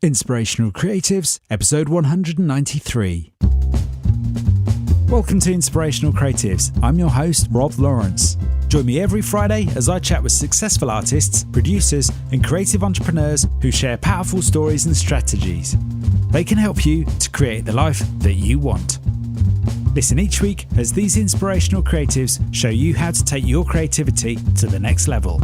Inspirational Creatives, episode 193. Welcome to Inspirational Creatives. I'm your host, Rob Lawrence. Join me every Friday as I chat with successful artists, producers, and creative entrepreneurs who share powerful stories and strategies. They can help you to create the life that you want. Listen each week as these inspirational creatives show you how to take your creativity to the next level.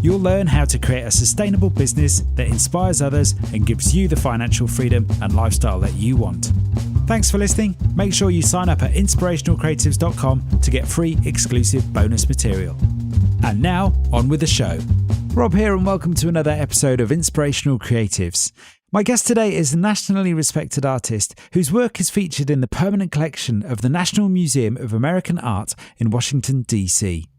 You'll learn how to create a sustainable business that inspires others and gives you the financial freedom and lifestyle that you want. Thanks for listening. Make sure you sign up at inspirationalcreatives.com to get free exclusive bonus material. And now, on with the show. Rob here, and welcome to another episode of Inspirational Creatives. My guest today is a nationally respected artist whose work is featured in the permanent collection of the National Museum of American Art in Washington, D.C.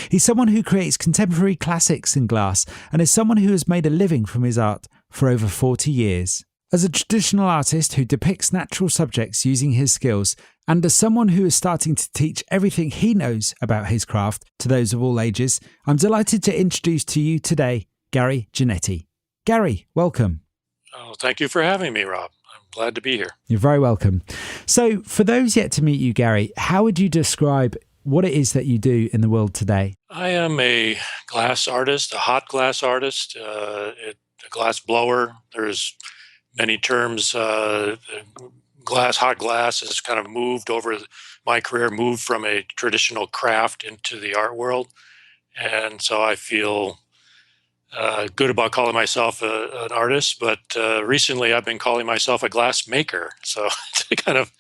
He's someone who creates contemporary classics in glass and is someone who has made a living from his art for over 40 years. As a traditional artist who depicts natural subjects using his skills, and as someone who is starting to teach everything he knows about his craft to those of all ages, I'm delighted to introduce to you today Gary Genetti. Gary, welcome. Oh, thank you for having me, Rob. I'm glad to be here. You're very welcome. So, for those yet to meet you, Gary, how would you describe what it is that you do in the world today? I am a glass artist, a hot glass artist, a glass blower. There's many terms. Hot glass has kind of moved over my career, moved from a traditional craft into the art world. And so I feel good about calling myself an artist, but recently I've been calling myself a glass maker. So to kind of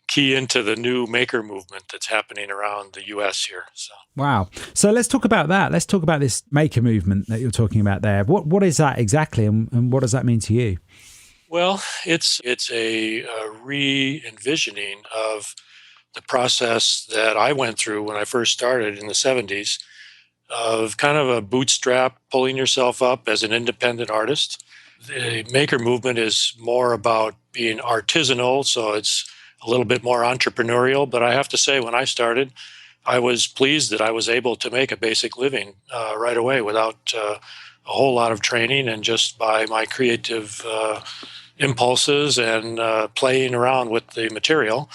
key into the new maker movement that's happening around the U.S. here. So. Wow. So let's talk about that. Let's talk about this maker movement that you're talking about there. What is that exactly, and what does that mean to you? Well, it's a re-envisioning of the process that I went through when I first started in the 70s of kind of a bootstrap, pulling yourself up as an independent artist. The maker movement is more about being artisanal, so it's a little bit more entrepreneurial, but I have to say when I started, I was pleased that I was able to make a basic living right away without a whole lot of training, and just by my creative impulses and playing around with the material.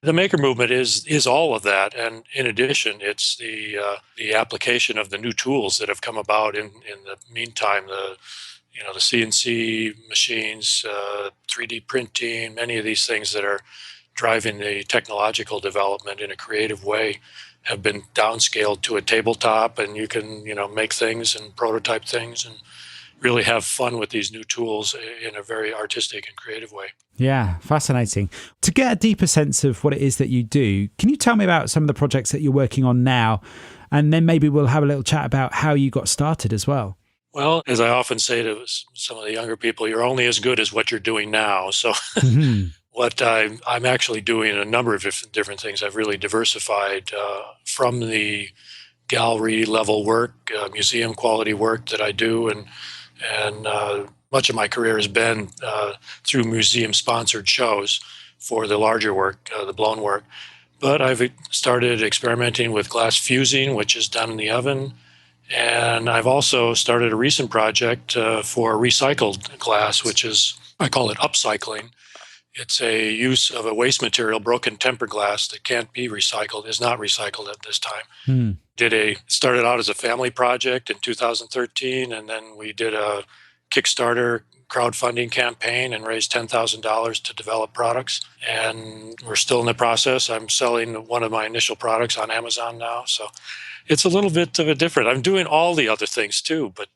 The maker movement is all of that, and in addition, it's the application of the new tools that have come about in the meantime. The CNC machines, 3D printing, many of these things that are driving the technological development in a creative way have been downscaled to a tabletop, and you can make things and prototype things and really have fun with these new tools in a very artistic and creative way. Yeah, fascinating. To get a deeper sense of what it is that you do, can you tell me about some of the projects that you're working on now? And then maybe we'll have a little chat about how you got started as well. Well, as I often say to some of the younger people, you're only as good as what you're doing now. So what I'm actually doing a number of different things. I've really diversified from the gallery level work, museum quality work that I do, and much of my career has been through museum-sponsored shows for the larger work, the blown work. But I've started experimenting with glass fusing, which is done in the oven. And I've also started a recent project for recycled glass, which is, I call it upcycling. It's a use of a waste material, broken tempered glass that can't be recycled, is not recycled at this time. Started out as a family project in 2013, and then we did a Kickstarter crowdfunding campaign and raised $10,000 to develop products. And we're still in the process. I'm selling one of my initial products on Amazon now. So it's a little bit of a different. I'm doing all the other things too, but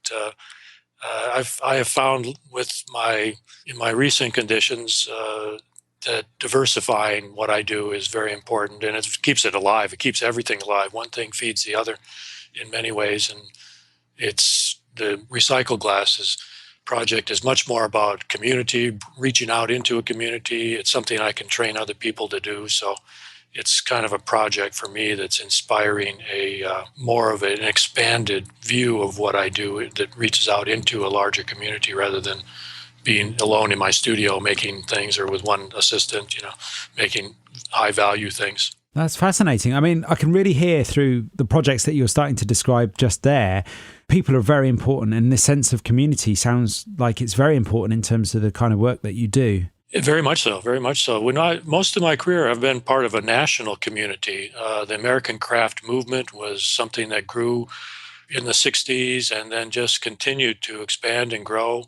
I have found in my recent conditions that diversifying what I do is very important, and it keeps it alive. It keeps everything alive. One thing feeds the other in many ways, and it's the recycled glass project is much more about community, reaching out into a community. It's something I can train other people to do. So it's kind of a project for me that's inspiring more of an expanded view of what I do that reaches out into a larger community rather than being alone in my studio making things or with one assistant, making high value things. That's fascinating. I mean, I can really hear through the projects that you're starting to describe just there, people are very important, and this sense of community sounds like it's very important in terms of the kind of work that you do. Very much so, very much so. Most of my career, I've been part of a national community. The American craft movement was something that grew in the 60s and then just continued to expand and grow.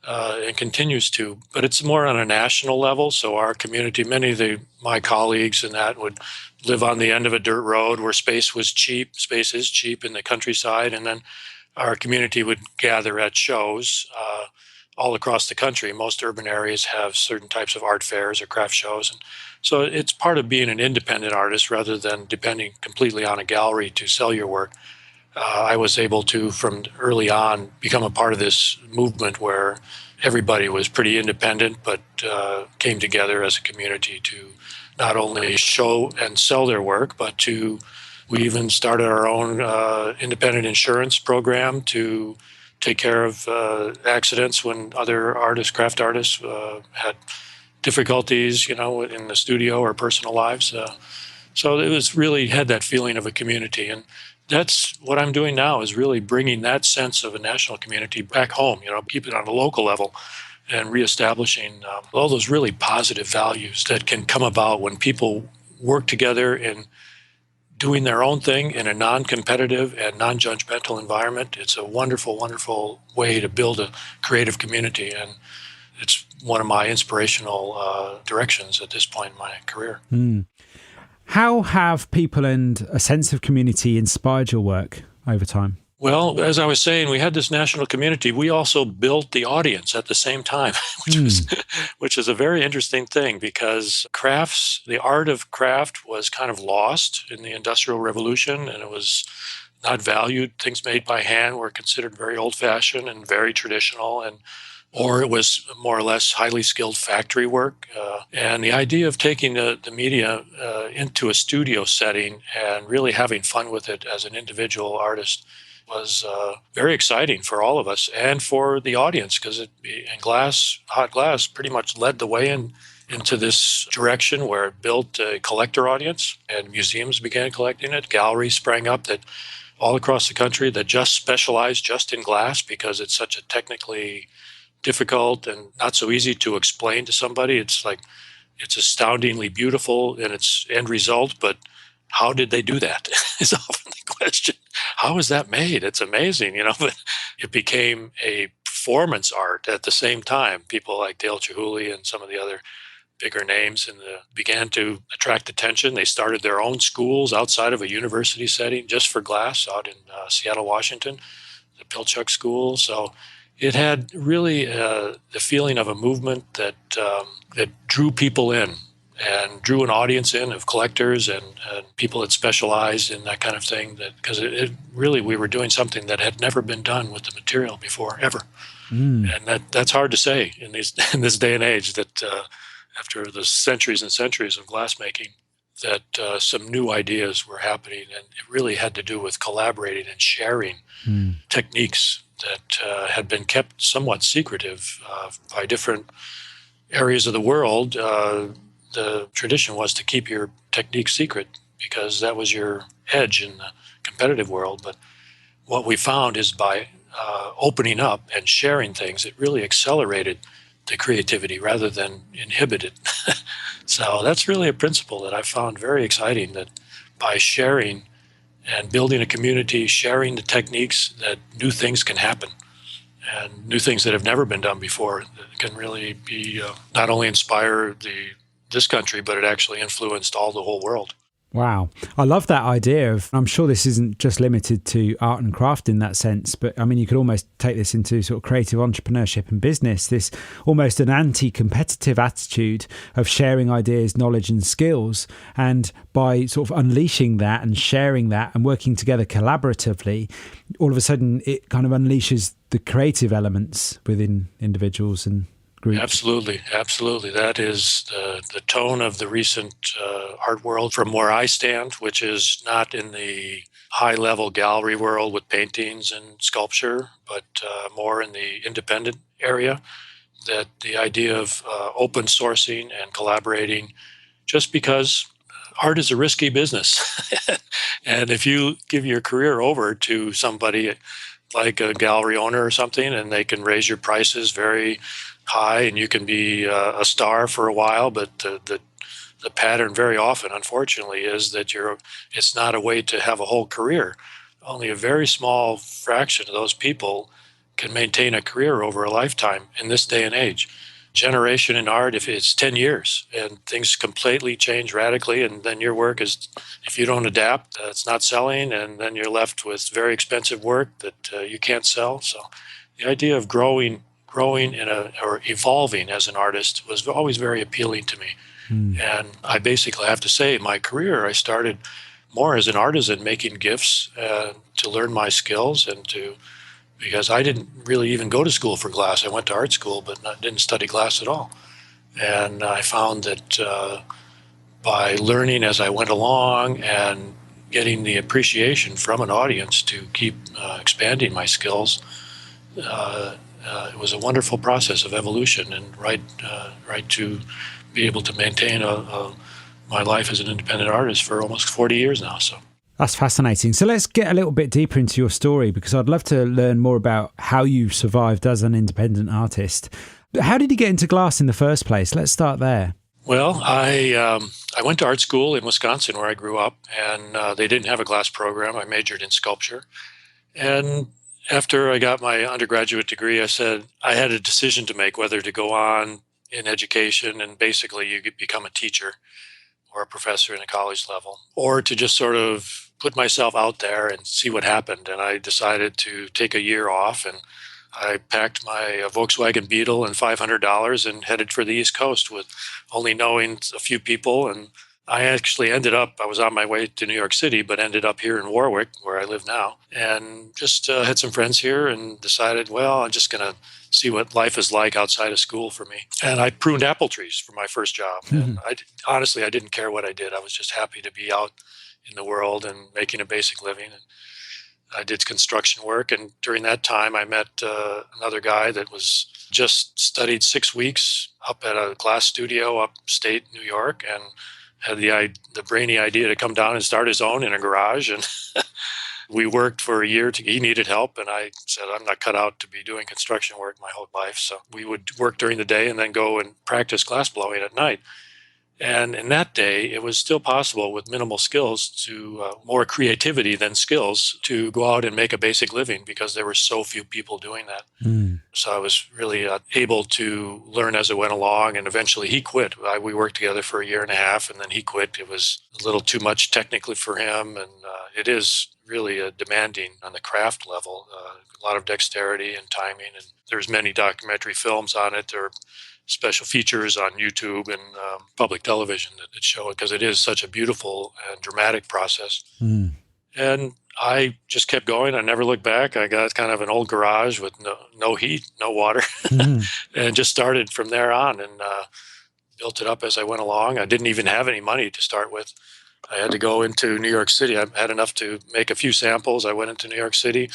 And continues to, but it's more on a national level. So our community, many of my colleagues and that would live on the end of a dirt road where space was cheap. Space is cheap in the countryside, and then our community would gather at shows all across the country. Most urban areas have certain types of art fairs or craft shows, and so it's part of being an independent artist rather than depending completely on a gallery to sell your work. I was able to, from early on, become a part of this movement where everybody was pretty independent, but came together as a community to not only show and sell their work, but we even started our own independent insurance program to take care of accidents when other craft artists, had difficulties, in the studio or personal lives. So it was really had that feeling of a community. And that's what I'm doing now, is really bringing that sense of a national community back home, keep it on a local level and reestablishing all those really positive values that can come about when people work together in doing their own thing in a non-competitive and non-judgmental environment. It's a wonderful, wonderful way to build a creative community. And it's one of my inspirational directions at this point in my career. How have people and a sense of community inspired your work over time? Well, as I was saying, we had this national community. We also built the audience at the same time, which is a very interesting thing, because the art of craft was kind of lost in the Industrial Revolution, and it was not valued. Things made by hand were considered very old-fashioned and very traditional, or it was more or less highly skilled factory work. And the idea of taking the media into a studio setting and really having fun with it as an individual artist was very exciting for all of us and for the audience, because hot glass pretty much led the way into this direction where it built a collector audience, and museums began collecting it. Galleries sprang up that all across the country that just specialized just in glass, because it's such a technically difficult and not so easy to explain to somebody. It's astoundingly beautiful in its end result, but how did they do that is often the question. How is that made? It's amazing, but it became a performance art at the same time. People like Dale Chihuly and some of the other bigger names began to attract attention. They started their own schools outside of a university setting just for glass out in Seattle, Washington, the Pilchuck School. So it had really the feeling of a movement that drew people in and drew an audience in of collectors and people that specialized in that kind of thing. Because it really, we were doing something that had never been done with the material before, ever. And that's hard to say in this day and age, that after the centuries and centuries of glassmaking, that some new ideas were happening, and it really had to do with collaborating and sharing techniques that had been kept somewhat secretive by different areas of the world. The tradition was to keep your technique secret because that was your edge in the competitive world. But what we found is by opening up and sharing things, it really accelerated the creativity rather than inhibited. So that's really a principle that I found very exciting, that by sharing and building a community, sharing the techniques, that new things can happen, and new things that have never been done before that can really be not only inspire this country, but it actually influenced the whole world. Wow. I love that idea of, I'm sure this isn't just limited to art and craft in that sense, but I mean, you could almost take this into sort of creative entrepreneurship and business, this almost an anti-competitive attitude of sharing ideas, knowledge and skills. And by sort of unleashing that and sharing that and working together collaboratively, all of a sudden it kind of unleashes the creative elements within individuals and groups. Absolutely. That is the tone of the recent art world from where I stand, which is not in the high-level gallery world with paintings and sculpture, but more in the independent area. That the idea of open sourcing and collaborating, just because art is a risky business. And if you give your career over to somebody like a gallery owner or something, and they can raise your prices very high, and you can be a star for a while, but the pattern very often, unfortunately, is that it's not a way to have a whole career. Only a very small fraction of those people can maintain a career over a lifetime in this day and age. Generation in art, if it's 10 years and things completely change radically, and then your work is, if you don't adapt, it's not selling, and then you're left with very expensive work that you can't sell. So the idea of growing or evolving as an artist was always very appealing to me. And I basically have to say, my career, I started more as an artisan making gifts to learn my skills because I didn't really even go to school for glass. I went to art school, but didn't study glass at all. And I found that by learning as I went along and getting the appreciation from an audience to keep expanding my skills, it was a wonderful process of evolution, and right to be able to maintain my life as an independent artist for almost 40 years now. So. That's fascinating. So let's get a little bit deeper into your story, because I'd love to learn more about how you survived as an independent artist. How did you get into glass in the first place? Let's start there. Well, I went to art school in Wisconsin, where I grew up, and they didn't have a glass program. I majored in sculpture. And after I got my undergraduate degree, I said I had a decision to make, whether to go on in education and basically you become a teacher or a professor in a college level, or to just sort of put myself out there and see what happened. And I decided to take a year off, and I packed my Volkswagen Beetle and $500 and headed for the East Coast with only knowing a few people. And I actually I was on my way to New York City, but ended up here in Warwick, where I live now, and just had some friends here and decided, well, I'm just going to see what life is like outside of school for me. And I pruned apple trees for my first job. And honestly, I didn't care what I did. I was just happy to be out in the world and making a basic living. And I did construction work. And during that time, I met another guy that was just studied 6 weeks up at a glass studio upstate New York, and had the brainy idea to come down and start his own in a garage. And we worked for a year. He needed help, and I said, I'm not cut out to be doing construction work my whole life. So we would work during the day and then go and practice glass blowing at night. And in that day, it was still possible with minimal skills more creativity than skills to go out and make a basic living, because there were so few people doing that. So I was really able to learn as I went along, and eventually he quit. We worked together for a year and a half, and then he quit. It was a little too much technically for him, and it is really demanding on the craft level, a lot of dexterity and timing, and there's many documentary films on it. There are special features on YouTube and public television that show it, because it is such a beautiful and dramatic process. And I just kept going. I never looked back. I got kind of an old garage with no heat, no water, and just started from there on, and built it up as I went along. I didn't even have any money to start with. I had to go into New York City. I had enough to make a few samples. I went into New York City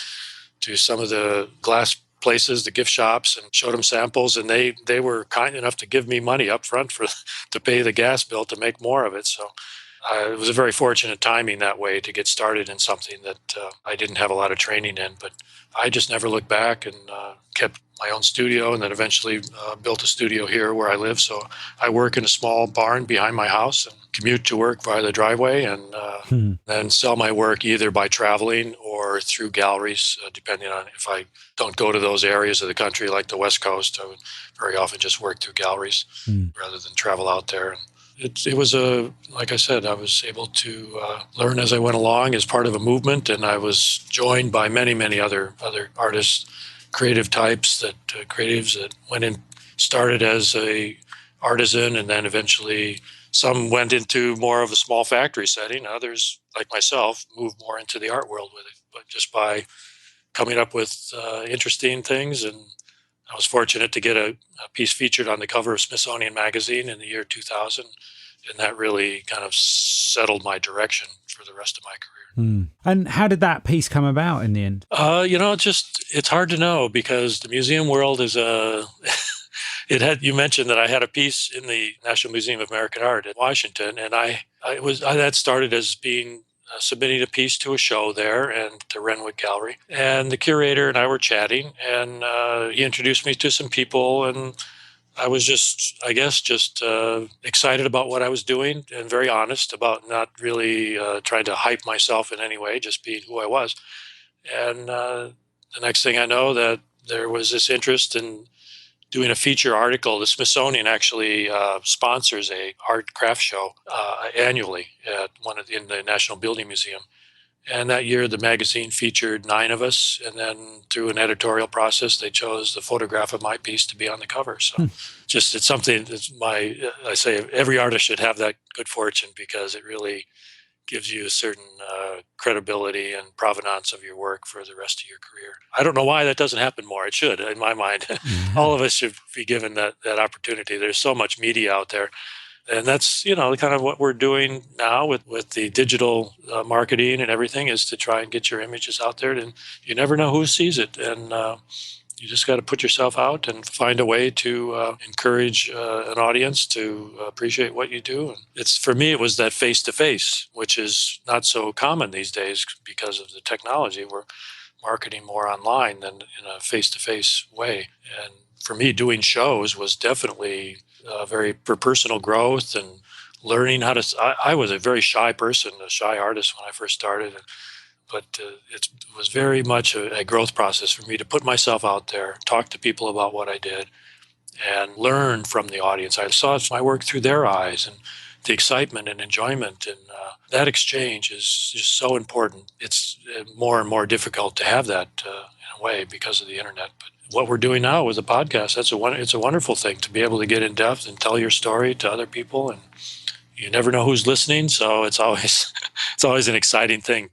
to some of the glass places, the gift shops, and showed them samples, and they were kind enough to give me money up front to pay the gas bill to make more of it. So it was a very fortunate timing that way to get started in something that I didn't have a lot of training in, but I just never looked back, and kept my own studio, and then eventually built a studio here where I live. So I work in a small barn behind my house and commute to work via the driveway, and then sell my work either by traveling or through galleries, depending on if I don't go to those areas of the country like the West Coast. I would very often just work through galleries rather than travel out there. It was like I said, I was able to learn as I went along as part of a movement, and I was joined by many, many other artists, creative types, creatives that went in, started as a artisan, and then eventually some went into more of a small factory setting. Others, like myself, moved more into the art world with it, but just by coming up with interesting things. And I was fortunate to get a piece featured on the cover of Smithsonian Magazine in the year 2000, and that really kind of settled my direction for the rest of my career. And how did that piece come about in the end? It's hard to know, because the museum world is You mentioned that I had a piece in the National Museum of American Art in Washington, and I that started as being submitting a piece to a show there and the Renwick Gallery. And the curator and I were chatting, and he introduced me to some people, and I was just excited about what I was doing and very honest about not really trying to hype myself in any way, just being who I was. And the next thing I know, that there was this interest in doing a feature article. The Smithsonian actually sponsors a art craft show annually at in the National Building Museum. And that year, the magazine featured 9 of us, and then through an editorial process, they chose the photograph of my piece to be on the cover. So, it's something that's I say every artist should have that good fortune, because it really gives you a certain credibility and provenance of your work for the rest of your career. I don't know why that doesn't happen more. It should, in my mind. All of us should be given that opportunity. There's so much media out there. And that's, kind of what we're doing now with the digital marketing and everything, is to try and get your images out there. And you never know who sees it. And you just got to put yourself out and find a way to encourage an audience to appreciate what you do. And for me, it was that face-to-face, which is not so common these days because of the technology. We're marketing more online than in a face-to-face way. And for me, doing shows was definitely very for personal growth and learning how to. I was a very shy person, a shy artist when I first started, but it was very much a growth process for me to put myself out there, talk to people about what I did, and learn from the audience. I saw my work through their eyes, and the excitement and enjoyment, and that exchange is just so important. It's more and more difficult to have that in a way because of the internet. But what we're doing now with the podcast, it's a wonderful thing to be able to get in depth and tell your story to other people, and you never know who's listening. So it's always an exciting thing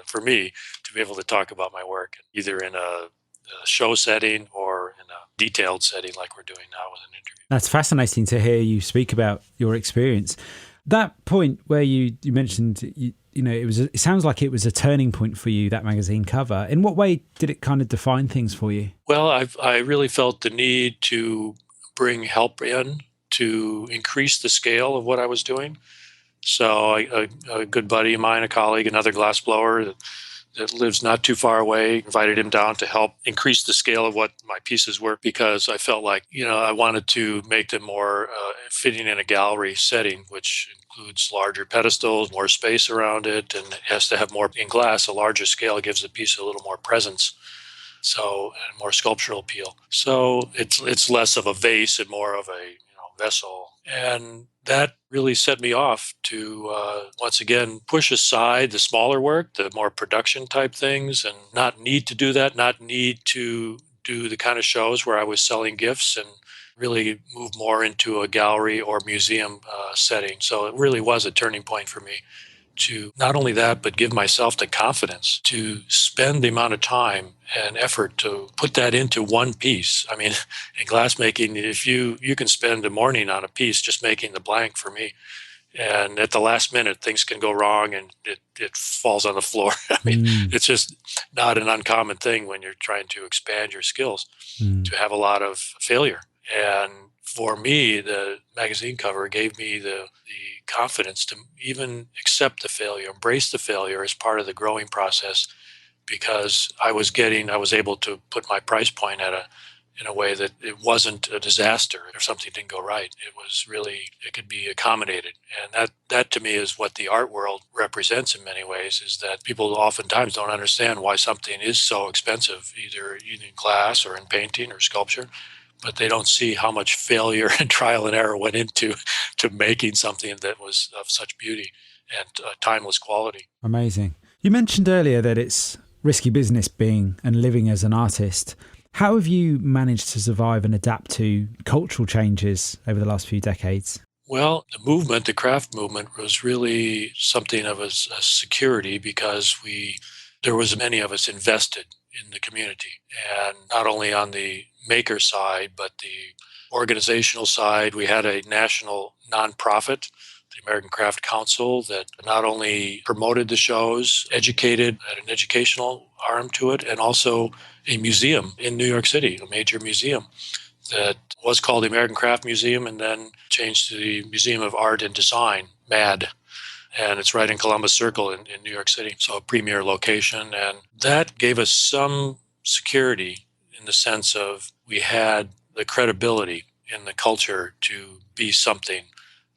for me to be able to talk about my work, either in a show setting or in a detailed setting like we're doing now with an interview. That's fascinating to hear you speak about your experience. That point where you mentioned, it sounds like it was a turning point for you, that magazine cover. In what way did it kind of define things for you? Well, I really felt the need to bring help in to increase the scale of what I was doing. So a good buddy of mine, a colleague, another glassblower that lives not too far away, invited him down to help increase the scale of what my pieces were, because I felt like, I wanted to make them more fitting in a gallery setting, which includes larger pedestals, more space around it, and it has to have more in glass. A larger scale gives the piece a little more presence, and more sculptural appeal. So it's less of a vase and more of a vessel. And that really set me off to, once again, push aside the smaller work, the more production type things, and not need to do that, not need to do the kind of shows where I was selling gifts, and really move more into a gallery or museum setting. So it really was a turning point for me to not only that, but give myself the confidence to spend the amount of time and effort to put that into one piece. I mean, in glassmaking, if you can spend a morning on a piece just making the blank for me, and at the last minute, things can go wrong and it falls on the floor. I mean, it's just not an uncommon thing when you're trying to expand your skills to have a lot of failure. And for me, the magazine cover gave me the confidence to even accept the failure, embrace the failure as part of the growing process, because I was able to put my price point in a way that it wasn't a disaster if something didn't go right. It could be accommodated. And that to me is what the art world represents in many ways, is that people oftentimes don't understand why something is so expensive, either in glass or in painting or sculpture, but they don't see how much failure and trial and error went into making something that was of such beauty and timeless quality. Amazing. You mentioned earlier that it's risky business being and living as an artist. How have you managed to survive and adapt to cultural changes over the last few decades? Well, the craft movement was really something of a security, because there was many of us invested in the community, and not only on the maker side, but the organizational side. We had a national nonprofit, the American Craft Council, that not only promoted the shows, had an educational arm to it, and also a museum in New York City, a major museum that was called the American Craft Museum and then changed to the Museum of Art and Design, MAD. And it's right in Columbus Circle in New York City, so a premier location. And that gave us some security in the sense of we had the credibility in the culture to be something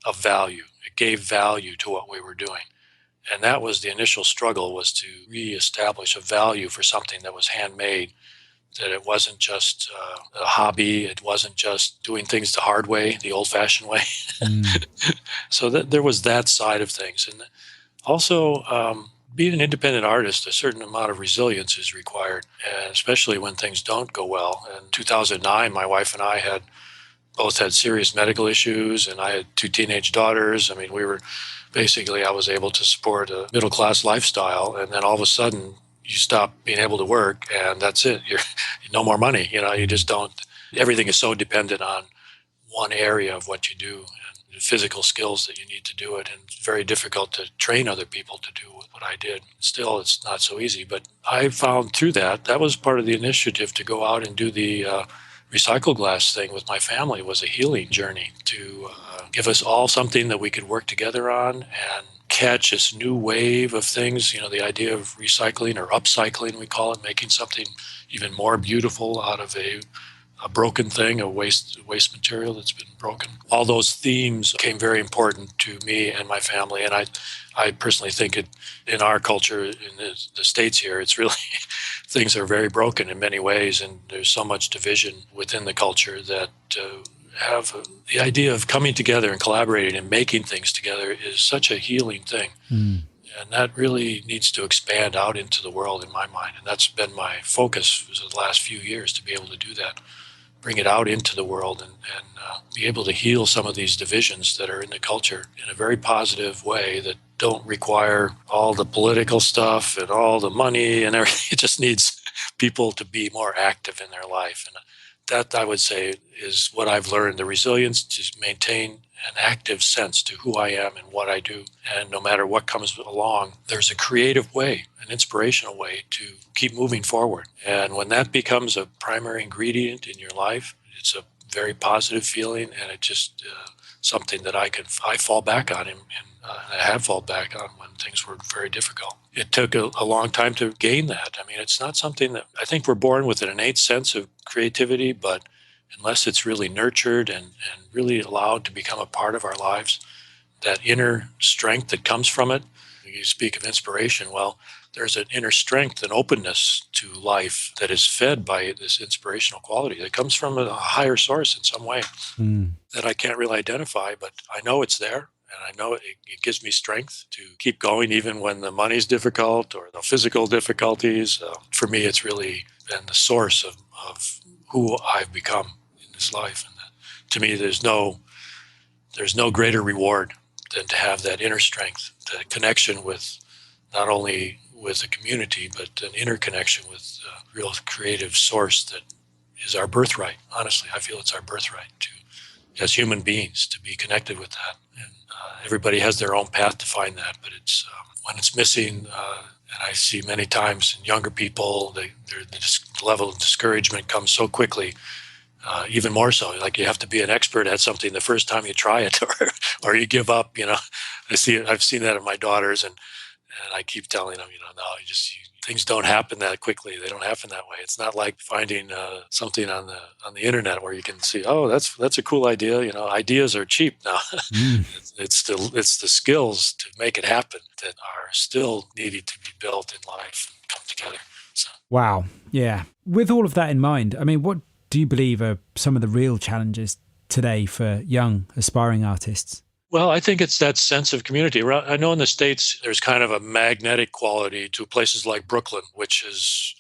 of value. It gave value to what we were doing. And that was the initial struggle, was to reestablish a value for something that was handmade, that it wasn't just a hobby. It wasn't just doing things the hard way, the old-fashioned way. So there was that side of things. And also, being an independent artist, a certain amount of resilience is required, and especially when things don't go well. In 2009, my wife and I both had serious medical issues, and I had 2 teenage daughters. I mean, I was able to support a middle-class lifestyle, and then all of a sudden, you stop being able to work, and that's it. You're no more money. You just don't. Everything is so dependent on one area of what you do and the physical skills that you need to do it. And it's very difficult to train other people to do what I did. Still, it's not so easy. But I found through that was part of the initiative to go out and do the recycle glass thing with my family. Was a healing journey to give us all something that we could work together on and catch this new wave of things, the idea of recycling or upcycling, we call it, making something even more beautiful out of a broken thing, a waste material that's been broken. All those themes became very important to me and my family, and I personally think in our culture, in the States here, it's really, things are very broken in many ways, and there's so much division within the culture that the idea of coming together and collaborating and making things together is such a healing thing. And that really needs to expand out into the world in my mind. And that's been my focus for the last few years, to be able to do that, bring it out into the world and be able to heal some of these divisions that are in the culture in a very positive way that don't require all the political stuff and all the money and everything. It just needs people to be more active in their life. And that, I would say, is what I've learned, the resilience to maintain an active sense to who I am and what I do. And no matter what comes along, there's a creative way, an inspirational way to keep moving forward. And when that becomes a primary ingredient in your life, it's a very positive feeling, and it's just something that I fall back on, and I have fallen back on when things were very difficult. It took a long time to gain that. I mean, it's not something that, I think we're born with an innate sense of creativity, but unless it's really nurtured and really allowed to become a part of our lives, that inner strength that comes from it, you speak of inspiration, well, there's an inner strength and openness to life that is fed by this inspirational quality that comes from a higher source in some way that I can't really identify, but I know it's there. And I know it gives me strength to keep going even when the money's difficult or the physical difficulties. For me, it's really been the source of who I've become in this life. And to me, there's no greater reward than to have that inner strength, the connection with not only with the community, but an inner connection with a real creative source that is our birthright. Honestly, I feel it's our birthright as human beings to be connected with that. And everybody has their own path to find that, but it's when it's missing, and I see many times in younger people, the level of discouragement comes so quickly, even more so. Like you have to be an expert at something the first time you try it, or you give up. I've seen that in my daughters, and I keep telling them, no, things don't happen that quickly. They don't happen that way. It's not like finding something on the internet where you can see, oh, that's a cool idea. Ideas are cheap now. It's the skills to make it happen that are still needed to be built in life and come together. So. Wow. Yeah. With all of that in mind, I mean, what do you believe are some of the real challenges today for young aspiring artists? Well, I think it's that sense of community. I know in the States, there's kind of a magnetic quality to places like Brooklyn, which has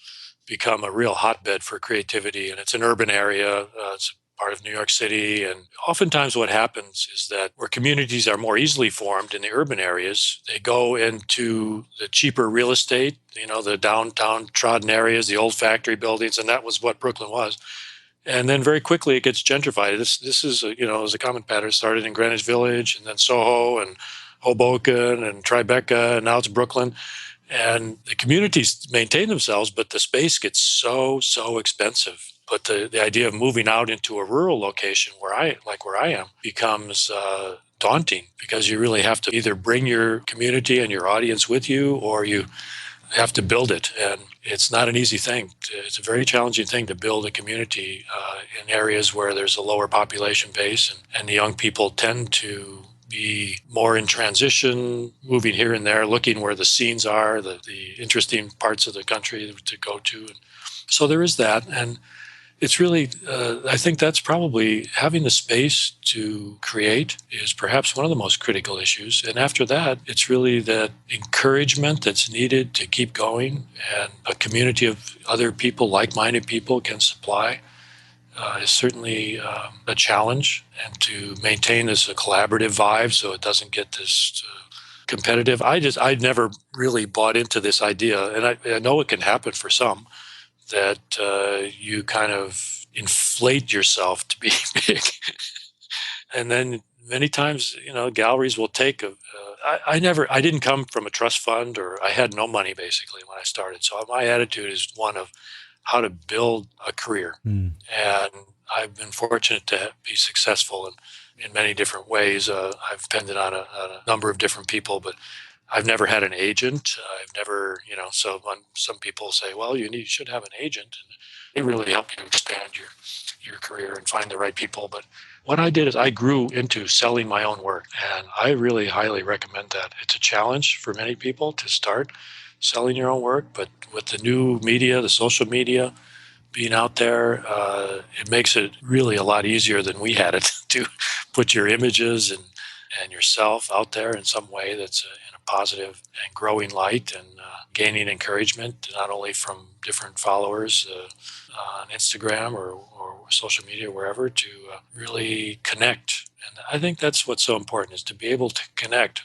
become a real hotbed for creativity. And it's an urban area. It's part of New York City. And oftentimes what happens is that where communities are more easily formed in the urban areas, they go into the cheaper real estate, the downtown trodden areas, the old factory buildings. And that was what Brooklyn was. And then very quickly it gets gentrified. This is, is a common pattern. It started in Greenwich Village and then Soho and Hoboken and Tribeca, and now it's Brooklyn. And the communities maintain themselves, but the space gets so expensive. But the idea of moving out into a rural location where I am becomes daunting, because you really have to either bring your community and your audience with you, or you have to build it. And it's not an easy thing. It's a very challenging thing to build a community in areas where there's a lower population base, and the young people tend to be more in transition, moving here and there, looking where the scenes are, the interesting parts of the country to go to. And so there is that. And it's really, I think that's probably having the space to create is perhaps one of the most critical issues. And after that, it's really that encouragement that's needed to keep going, and a community of other people, like-minded people, can supply is certainly a challenge. And to maintain this a collaborative vibe so it doesn't get this competitive. I'd never really bought into this idea, and I know it can happen for some, that you kind of inflate yourself to be big. And then many times, galleries will take I didn't come from a trust fund, or I had no money basically when I started. So my attitude is one of how to build a career. And I've been fortunate to be successful in many different ways. I've depended on a number of different people, but I've never had an agent. I've never, so when some people say, well, you should have an agent, and they really help you expand your career and find the right people. But what I did is I grew into selling my own work, and I really highly recommend that. It's a challenge for many people to start selling your own work, but with the new media, the social media, being out there, it makes it really a lot easier than we had it to put your images and yourself out there in some way that's in a positive and growing light, and gaining encouragement not only from different followers on Instagram or social media, wherever, to really connect. And I think that's what's so important, is to be able to connect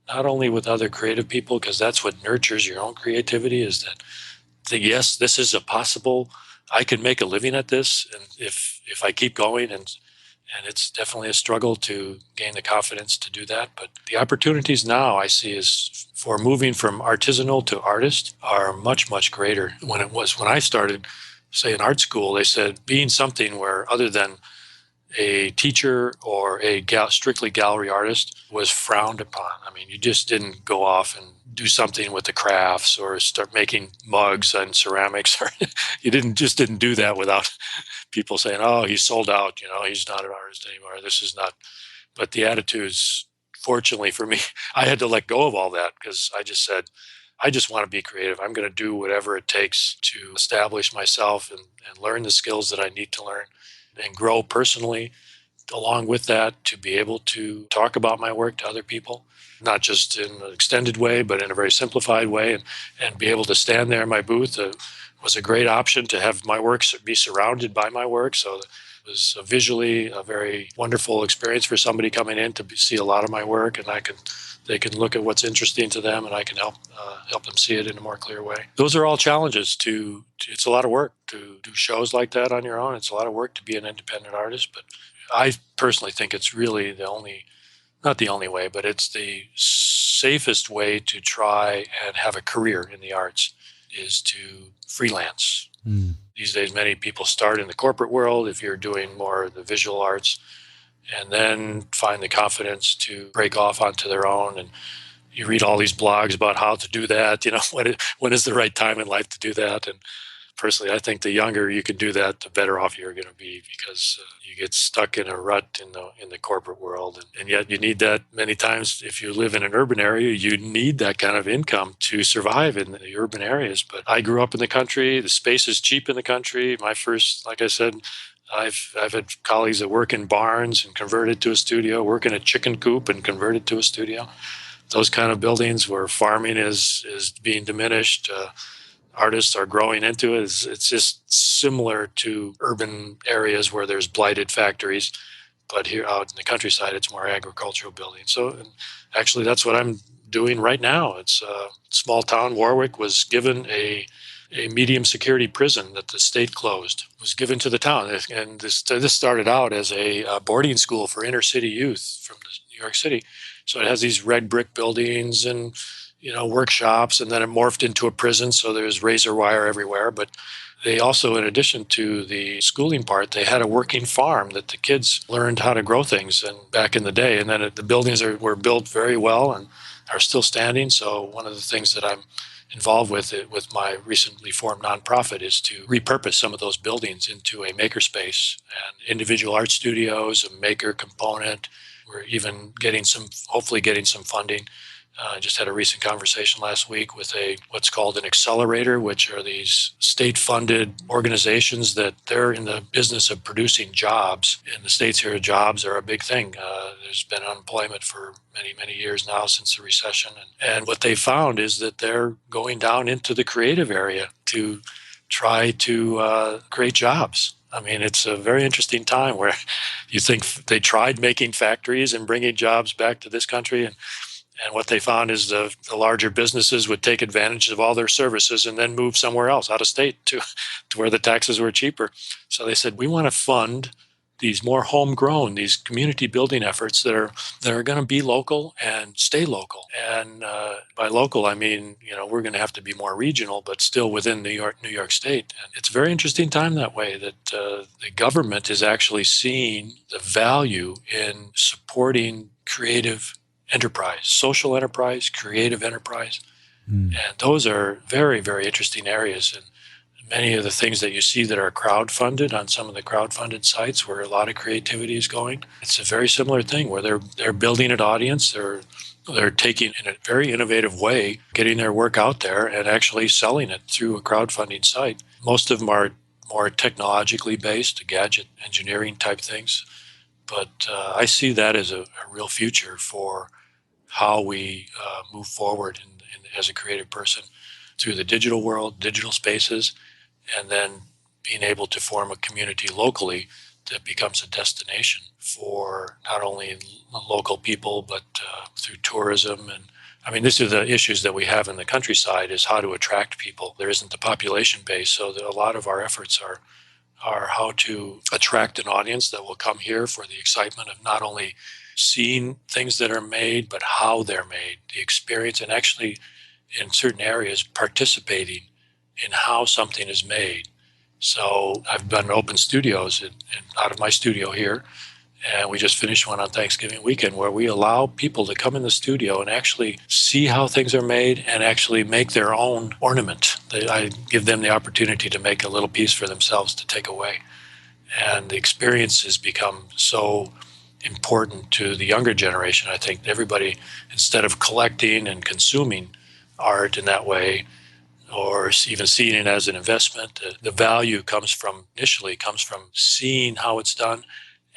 not only with other creative people, because that's what nurtures your own creativity, is that yes, this is a possible, I can make a living at this, and if I keep going, and it's definitely a struggle to gain the confidence to do that. But the opportunities now I see is for moving from artisanal to artist are much, much greater. When I started, say, in art school, they said being something where other than a teacher or a strictly gallery artist was frowned upon. I mean, you just didn't go off and do something with the crafts or start making mugs and ceramics. You didn't do that without people saying, oh, he's sold out, he's not an artist anymore. This is not. But the attitudes, fortunately for me, I had to let go of all that, because I just said, I just want to be creative. I'm going to do whatever it takes to establish myself and learn the skills that I need to learn, and grow personally along with that, to be able to talk about my work to other people, not just in an extended way, but in a very simplified way, and be able to stand there in my booth. Was a great option to have my work be surrounded by my work. So it was visually a very wonderful experience for somebody coming in to see a lot of my work, and they can look at what's interesting to them, and I can help them see it in a more clear way. Those are all challenges. It's a lot of work to do shows like that on your own. It's a lot of work to be an independent artist, but I personally think it's really not the only way, but it's the safest way to try and have a career in the arts, is to freelance. These days, many people start in the corporate world if you're doing more of the visual arts, and then find the confidence to break off onto their own. And you read all these blogs about how to do that, when is the right time in life to do that. And personally, I think the younger you can do that, the better off you're going to be, because you get stuck in a rut in the corporate world. And yet you need that many times. If you live in an urban area, you need that kind of income to survive in the urban areas. But I grew up in the country. The space is cheap in the country. Like I said, I've had colleagues that work in barns and converted to a studio, work in a chicken coop and converted to a studio. Those kind of buildings where farming is being diminished, artists are growing into it. It's just similar to urban areas where there's blighted factories, but here out in the countryside, it's more agricultural buildings. So actually, that's what I'm doing right now. It's a small town. Warwick was given a medium security prison that the state closed, was given to the town. And this started out as a boarding school for inner city youth from New York City. So it has these red brick buildings and workshops, and then it morphed into a prison. So there's razor wire everywhere. But they also, in addition to the schooling part, they had a working farm that the kids learned how to grow things and back in the day. And then the buildings were built very well and are still standing. So one of the things that I'm involved with my recently formed nonprofit is to repurpose some of those buildings into a makerspace and individual art studios, a maker component. We're even hopefully getting some funding. I just had a recent conversation last week with what's called an accelerator, which are these state-funded organizations that they're in the business of producing jobs. In the States here, jobs are a big thing. There's been unemployment for many, many years now since the recession. And what they found is that they're going down into the creative area to try to create jobs. I mean, it's a very interesting time where you think they tried making factories and bringing jobs back to this country, and what they found is the larger businesses would take advantage of all their services and then move somewhere else out of state to where the taxes were cheaper. So they said, we want to fund these more homegrown, these community building efforts that are going to be local and stay local. And by local, I mean, we're going to have to be more regional, but still within New York State. And it's a very interesting time that way, that the government is actually seeing the value in supporting creative enterprise, social enterprise, creative enterprise. And those are very, very interesting areas. And many of the things that you see that are crowd-funded on some of the crowd-funded sites where a lot of creativity is going, it's a very similar thing where they're building an audience, they're taking in a very innovative way, getting their work out there and actually selling it through a crowdfunding site. Most of them are more technologically based, gadget engineering type things. But I see that as a real future for how we move forward as a creative person through the digital world, digital spaces, and then being able to form a community locally that becomes a destination for not only local people, but through tourism. And I mean, these are the issues that we have in the countryside, is how to attract people. There isn't the population base, so that a lot of our efforts are how to attract an audience that will come here for the excitement of not only seeing things that are made, but how they're made, the experience, and actually in certain areas participating in how something is made. So I've done open studios out of my studio here, and we just finished one on Thanksgiving weekend where we allow people to come in the studio and actually see how things are made and actually make their own ornament. I give them the opportunity to make a little piece for themselves to take away. And the experience has become so important to the younger generation. I think everybody, instead of collecting and consuming art in that way, or even seeing it as an investment, the value initially comes from seeing how it's done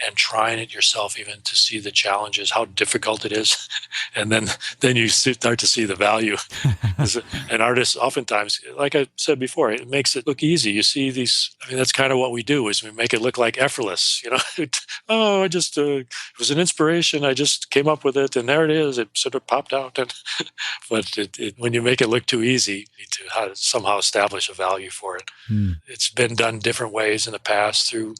and trying it yourself, even to see the challenges, how difficult it is. And then you start to see the value. And artists oftentimes, like I said before, it makes it look easy. You see these, I mean, that's kind of what we do, is we make it look like effortless. Oh, it was an inspiration. I just came up with it, and there it is. It sort of popped out. But when you make it look too easy, you need to somehow establish a value for it. It's been done different ways in the past through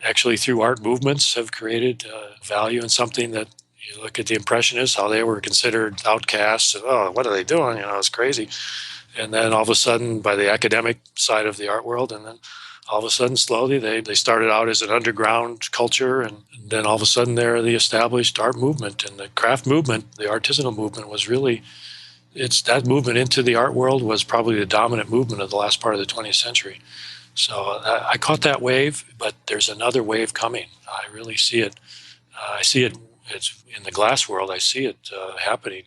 art movements have created value in something that you look at the Impressionists, how they were considered outcasts. And, oh, what are they doing? It's crazy. And then all of a sudden, by the academic side of the art world, and then all of a sudden, slowly, they started out as an underground culture, and then all of a sudden, they're the established art movement. And the craft movement, the artisanal movement, was really, that movement into the art world was probably the dominant movement of the last part of the 20th century. So I caught that wave, but there's another wave coming. I really see it. It's in the glass world. I see it happening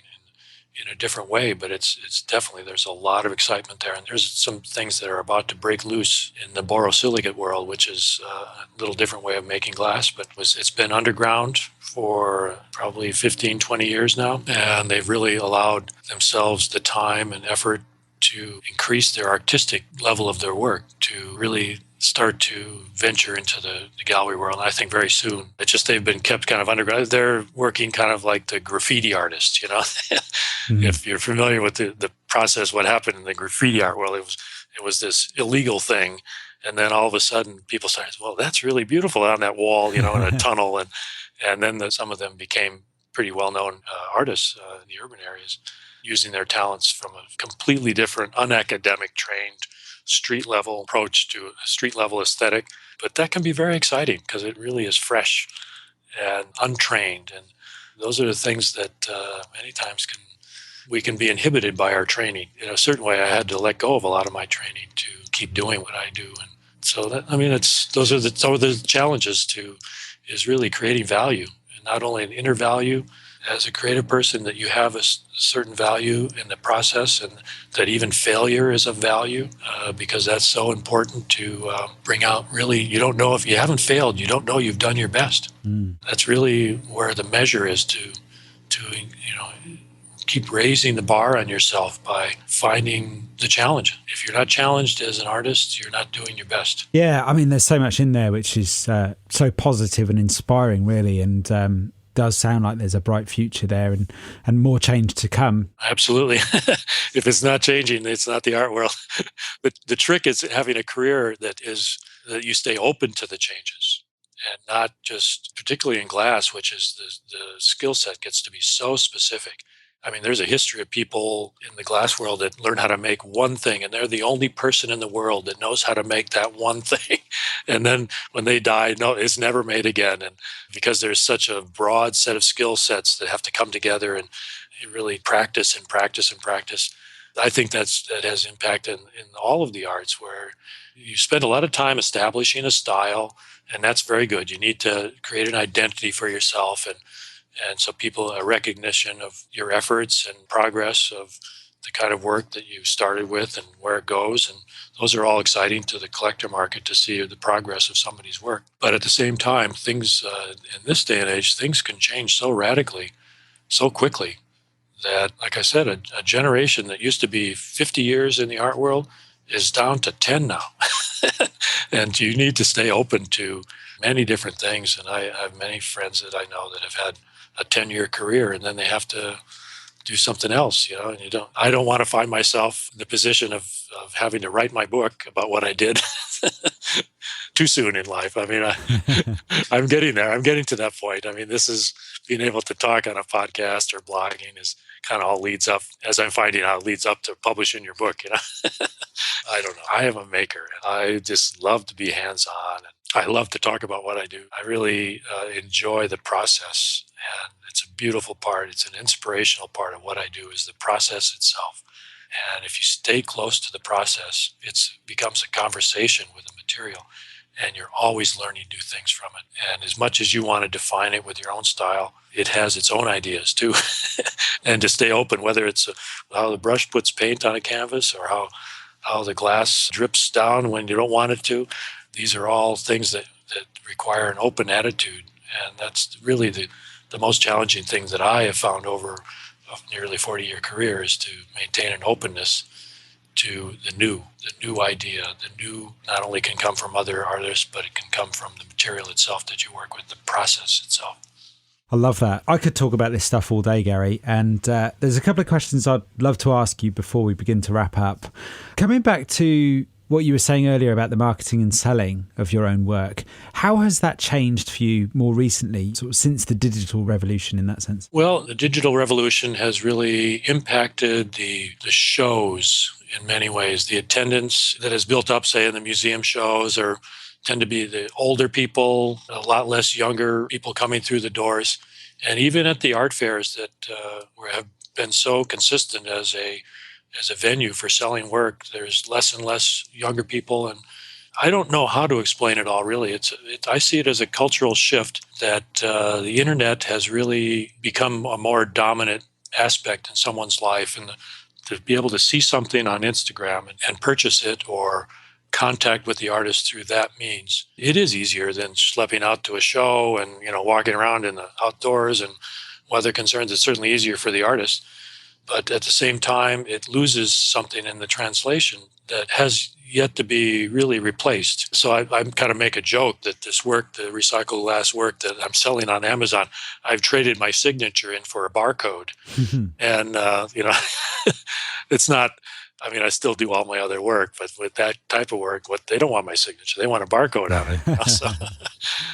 in a different way, but it's definitely, there's a lot of excitement there. And there's some things that are about to break loose in the borosilicate world, which is a little different way of making glass, but it's been underground for probably 15, 20 years now. And they've really allowed themselves the time and effort to increase their artistic level of their work, to really start to venture into the gallery world. And I think very soon, it's just they've been kept kind of underground. They're working kind of like the graffiti artists, If you're familiar with the process, what happened in the graffiti art world, it was this illegal thing. And then all of a sudden people started, well, that's really beautiful on that wall, in a tunnel. And then some of them became pretty well-known artists in the urban areas, using their talents from a completely different, unacademic, trained street level approach to a street level aesthetic. But that can be very exciting because it really is fresh and untrained. And those are the things that many times we can be inhibited by our training. In a certain way, I had to let go of a lot of my training to keep doing what I do. And so those are some of the challenges is really creating value, and not only an inner value as a creative person, that you have a certain value in the process, and that even failure is of value, because that's so important to bring out. Really, you don't know if you haven't failed, you don't know you've done your best. That's really where the measure is to keep raising the bar on yourself by finding the challenge. If you're not challenged as an artist, you're not doing your best. Yeah, I mean, there's so much in there which is so positive and inspiring, really, and does sound like there's a bright future there and more change to come. Absolutely. If it's not changing, it's not the art world. But the trick is having a career that you stay open to the changes, and not just, particularly in glass, which is the skill set gets to be so specific. I mean, there's a history of people in the glass world that learn how to make one thing, and they're the only person in the world that knows how to make that one thing. And then when they die, no, it's never made again. And because there's such a broad set of skill sets that have to come together and you really practice and practice and practice, I think that has impact in all of the arts, where you spend a lot of time establishing a style, and that's very good. You need to create an identity for yourself, and so people, a recognition of your efforts and progress of the kind of work that you started with and where it goes. And those are all exciting to the collector market to see the progress of somebody's work. But at the same time, things in this day and age, things can change so radically, so quickly, that, like I said, a generation that used to be 50 years in the art world is down to 10 now. And you need to stay open to many different things. And I have many friends that I know that have had a 10-year career, and then they have to do something else, and I don't want to find myself in the position of having to write my book about what I did too soon in life. I mean, I'm getting there. I'm getting to that point. I mean, this is being able to talk on a podcast or blogging is kind of all leads up, as I'm finding out, leads up to publishing your book, I don't know. I am a maker. I just love to be hands-on. And I love to talk about what I do. I really enjoy the process, and it's a beautiful part. It's an inspirational part of what I do is the process itself. And if you stay close to the process, it becomes a conversation with the material, and you're always learning new things from it. And as much as you want to define it with your own style, it has its own ideas too. And to stay open, whether it's how the brush puts paint on a canvas or how the glass drips down when you don't want it to, these are all things that require an open attitude. And that's really the most challenging thing that I have found over a nearly 40-year career, is to maintain an openness to the new idea. The new not only can come from other artists, but it can come from the material itself that you work with, the process itself. I love that. I could talk about this stuff all day, Gary, and there's a couple of questions I'd love to ask you before we begin to wrap up. Coming back to what you were saying earlier about the marketing and selling of your own work, how has that changed for you more recently, sort of since the digital revolution in that sense? Well, the digital revolution has really impacted the shows in many ways. The attendance that has built up, say, in the museum shows, tend to be the older people, a lot less younger people coming through the doors. And even at the art fairs that have been so consistent as a venue for selling work, there's less and less younger people. And I don't know how to explain it all, really. I see it as a cultural shift that the internet has really become a more dominant aspect in someone's life. And to be able to see something on Instagram and purchase it, or contact with the artist through that means, it is easier than schlepping out to a show and walking around in the outdoors and weather concerns. It's certainly easier for the artist, but at the same time, it loses something in the translation that has yet to be really replaced. So I kind of make a joke that this work, the recycled glass work that I'm selling on Amazon, I've traded my signature in for a barcode. And, it's not, I mean, I still do all my other work, but with that type of work, what they don't want my signature. They want a barcode on it. So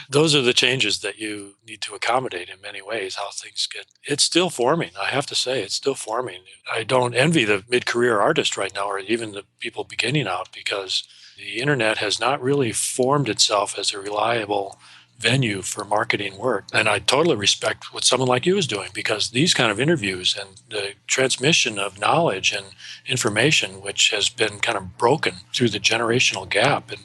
those are the changes that you need to accommodate in many ways, how things get. It's still forming. I have to say, it's still forming. I don't envy the mid-career artist right now, or even the people beginning out, because the internet has not really formed itself as a reliable venue for marketing work. And I totally respect what someone like you is doing, because these kind of interviews and the transmission of knowledge and information, which has been kind of broken through the generational gap. And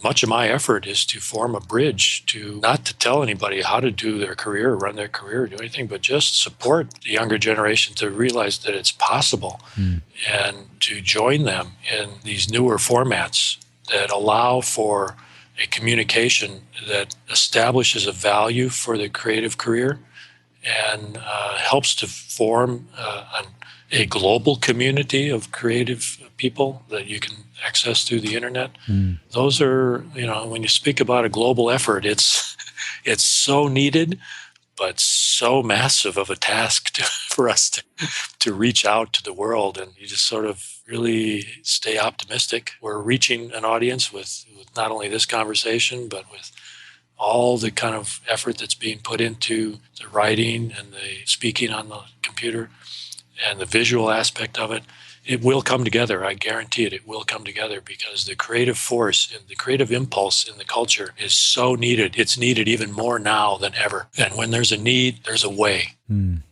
much of my effort is to form a bridge to not to tell anybody how to do their career, run their career, or do anything, but just support the younger generation to realize that it's possible and to join them in these newer formats that allow for a communication that establishes a value for the creative career and helps to form a global community of creative people that you can access through the internet. Those are, when you speak about a global effort, it's so needed, but so massive of a task for us to reach out to the world. And you just sort of really stay optimistic. We're reaching an audience with not only this conversation, but with all the kind of effort that's being put into the writing and the speaking on the computer and the visual aspect of it. It will come together. I guarantee it. It will come together, because the creative force and the creative impulse in the culture is so needed. It's needed even more now than ever. And when there's a need, there's a way. And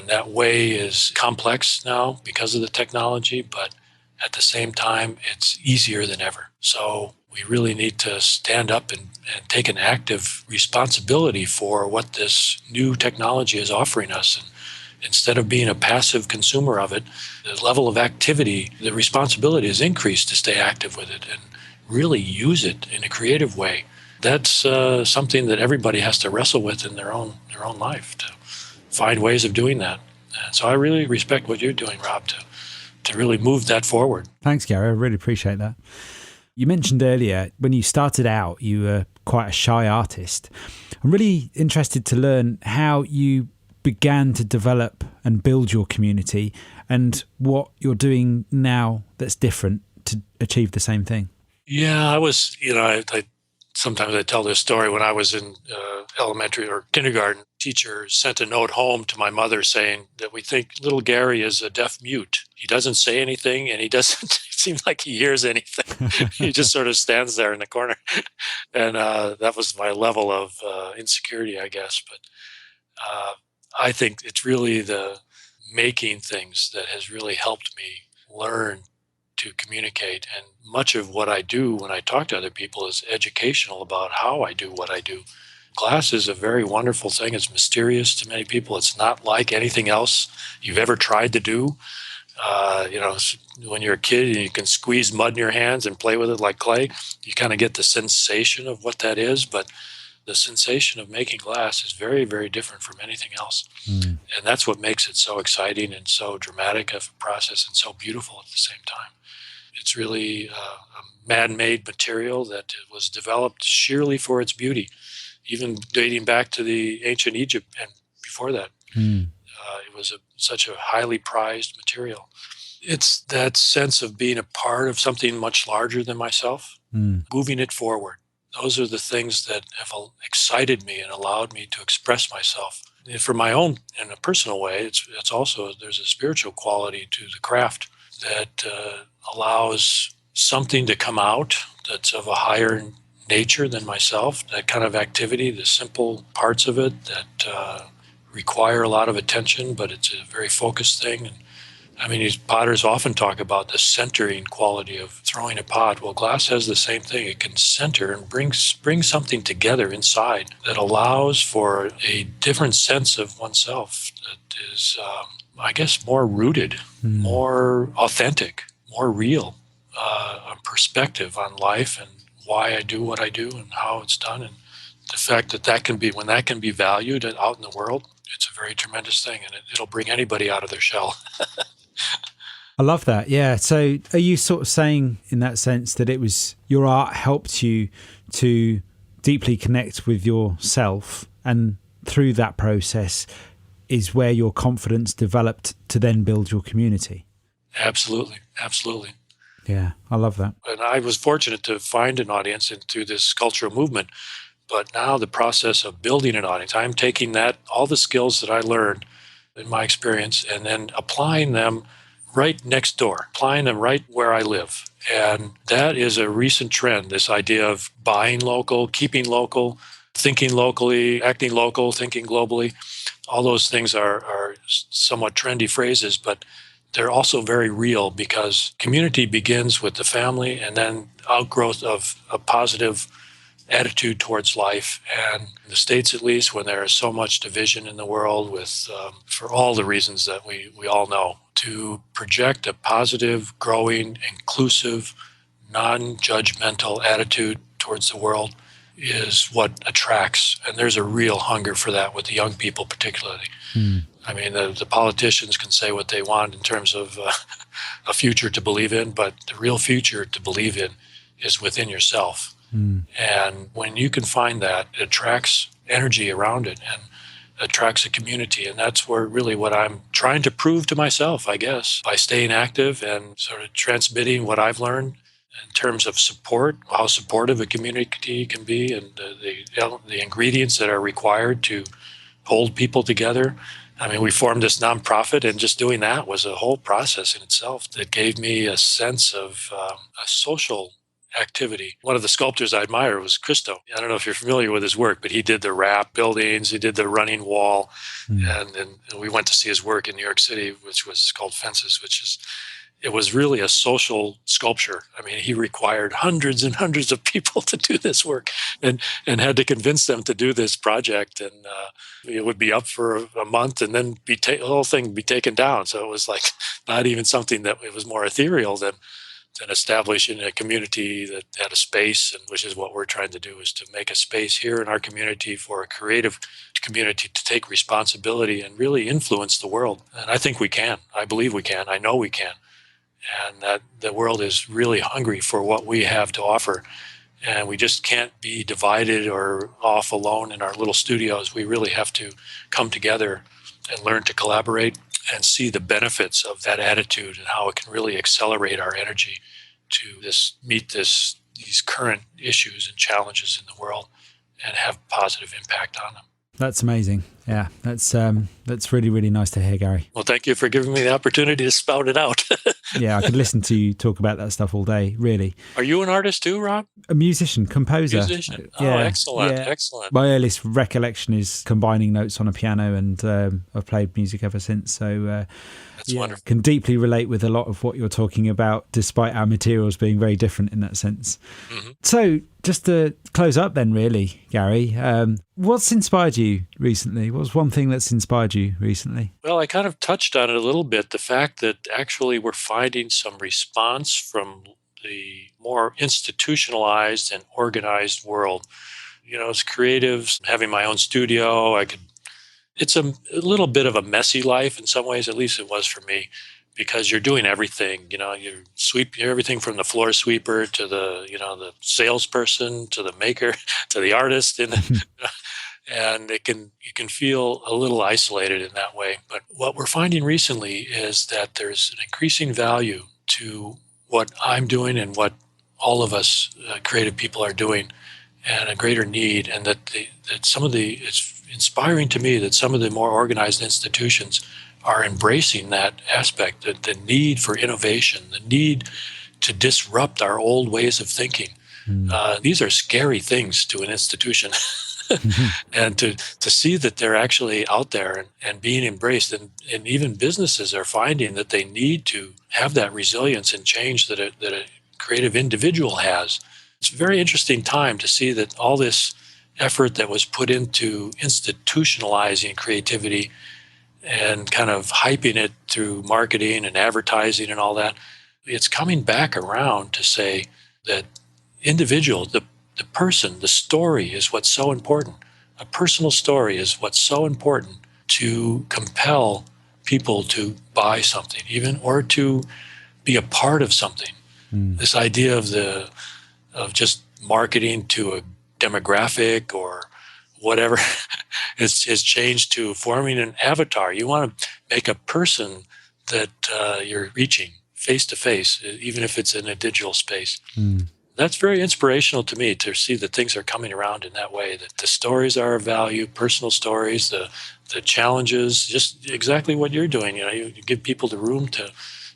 that way is complex now because of the technology, but at the same time, it's easier than ever. So we really need to stand up and take an active responsibility for what this new technology is offering us. And instead of being a passive consumer of it, the level of activity, the responsibility is increased to stay active with it and really use it in a creative way. That's something that everybody has to wrestle with in their own life, to find ways of doing that. And so I really respect what you're doing, Rob, to really move that forward. Thanks, Gary. I really appreciate that. You mentioned earlier, when you started out, you were quite a shy artist. I'm really interested to learn how you began to develop and build your community and what you're doing now that's different to achieve the same thing. Yeah, I was, sometimes I tell this story. When I was in elementary or kindergarten, teacher sent a note home to my mother saying that we think little Gary is a deaf mute. He doesn't say anything, and he doesn't seem like he hears anything. He just sort of stands there in the corner. And that was my level of insecurity, I guess. But I think it's really the making things that has really helped me learn to communicate. And much of what I do when I talk to other people is educational about how I do what I do. Glass is a very wonderful thing. It's mysterious to many people. It's not like anything else you've ever tried to do. When you're a kid and you can squeeze mud in your hands and play with it like clay, you kind of get the sensation of what that is. But the sensation of making glass is very, very different from anything else. And that's what makes it so exciting and so dramatic of a process and so beautiful at the same time. It's really a man-made material that was developed sheerly for its beauty, even dating back to the ancient Egypt and before that. It was such a highly prized material. It's that sense of being a part of something much larger than myself, moving it forward. Those are the things that have excited me and allowed me to express myself. And for my own, in a personal way, it's also, there's a spiritual quality to the craft that allows something to come out that's of a higher nature than myself. That kind of activity, the simple parts of it that require a lot of attention, but it's a very focused thing. And I mean, these potters often talk about the centering quality of throwing a pot. Well, glass has the same thing. It can center and bring something together inside that allows for a different sense of oneself that is, I guess, more rooted, more authentic, more real, a perspective on life and why I do what I do and how it's done. And the fact that can be, when that can be valued out in the world, it's a very tremendous thing, and it'll bring anybody out of their shell. I love that. Yeah. So are you sort of saying in that sense that it was your art helped you to deeply connect with yourself, and through that process is where your confidence developed to then build your community? Absolutely. Absolutely. Yeah, I love that. And I was fortunate to find an audience and through this cultural movement. But now the process of building an audience, I'm taking that, all the skills that I learned in my experience, and then applying them right next door, applying them right where I live. And that is a recent trend, this idea of buying local, keeping local, thinking locally, acting local, thinking globally. All those things are somewhat trendy phrases, but they're also very real because community begins with the family and then outgrowth of a positive attitude towards life. And in the States, at least, when there is so much division in the world with, for all the reasons that we all know, to project a positive, growing, inclusive, non-judgmental attitude towards the world is what attracts. And there's a real hunger for that with the young people particularly. I mean, the politicians can say what they want in terms of a future to believe in, but the real future to believe in is within yourself. And when you can find that, it attracts energy around it and attracts a community. And that's where really what I'm trying to prove to myself, I guess, by staying active and sort of transmitting what I've learned in terms of support, how supportive a community can be, and the ingredients that are required to hold people together. I mean, we formed this nonprofit, and just doing that was a whole process in itself that gave me a sense of a social activity. One of the sculptors I admire was Christo. I don't know if you're familiar with his work, but he did the wrap buildings, he did the running wall, and we went to see his work in New York City, which was called Fences, it was really a social sculpture. I mean, he required hundreds and hundreds of people to do this work and had to convince them to do this project. And it would be up for a month and then the whole thing be taken down. So it was like not even something that it was more ethereal than establishing a community that had a space, and which is what we're trying to do, is to make a space here in our community for a creative community to take responsibility and really influence the world. And I think we can. I believe we can. I know we can. And that the world is really hungry for what we have to offer. And we just can't be divided or off alone in our little studios. We really have to come together and learn to collaborate and see the benefits of that attitude and how it can really accelerate our energy to meet these current issues and challenges in the world and have positive impact on them. That's amazing. Yeah, that's really, really nice to hear, Gary. Well, thank you for giving me the opportunity to spout it out. Yeah, I could listen to you talk about that stuff all day, really. Are you an artist too, Rob? A musician, composer. Musician. Oh, excellent, excellent. My earliest recollection is combining notes on a piano, and I've played music ever since. So that's wonderful. Can deeply relate with a lot of what you're talking about, despite our materials being very different in that sense. Mm-hmm. So just to close up then, really, Gary, what's inspired you recently? What's one thing that's inspired you recently? Well, I kind of touched on it a little bit, the fact that actually we're finding some response from the more institutionalized and organized world. You know, as creatives, having my own studio, it's a little bit of a messy life in some ways, at least it was for me, because you're doing everything. You know, you sweep everything from the floor sweeper to the salesperson to the maker to the artist, and you can feel a little isolated in that way. But what we're finding recently is that there's an increasing value to what I'm doing and what all of us creative people are doing, and a greater need, and that it's inspiring to me that some of the more organized institutions are embracing that aspect, that the need for innovation, the need to disrupt our old ways of thinking. These are scary things to an institution. And to see that they're actually out there and being embraced, and even businesses are finding that they need to have that resilience and change that a creative individual has. It's a very interesting time to see that all this effort that was put into institutionalizing creativity and kind of hyping it through marketing and advertising and all that, it's coming back around to say that individual, the person, the story is what's so important. A personal story is what's so important to compel people to buy something, even, or to be a part of something. This idea of just marketing to a demographic or whatever has changed to forming an avatar. You want to make a person that you're reaching face to face, even if it's in a digital space. That's very inspirational to me, to see that things are coming around in that way, that the stories are of value, personal stories, the challenges, just exactly what you're doing. You give people the room to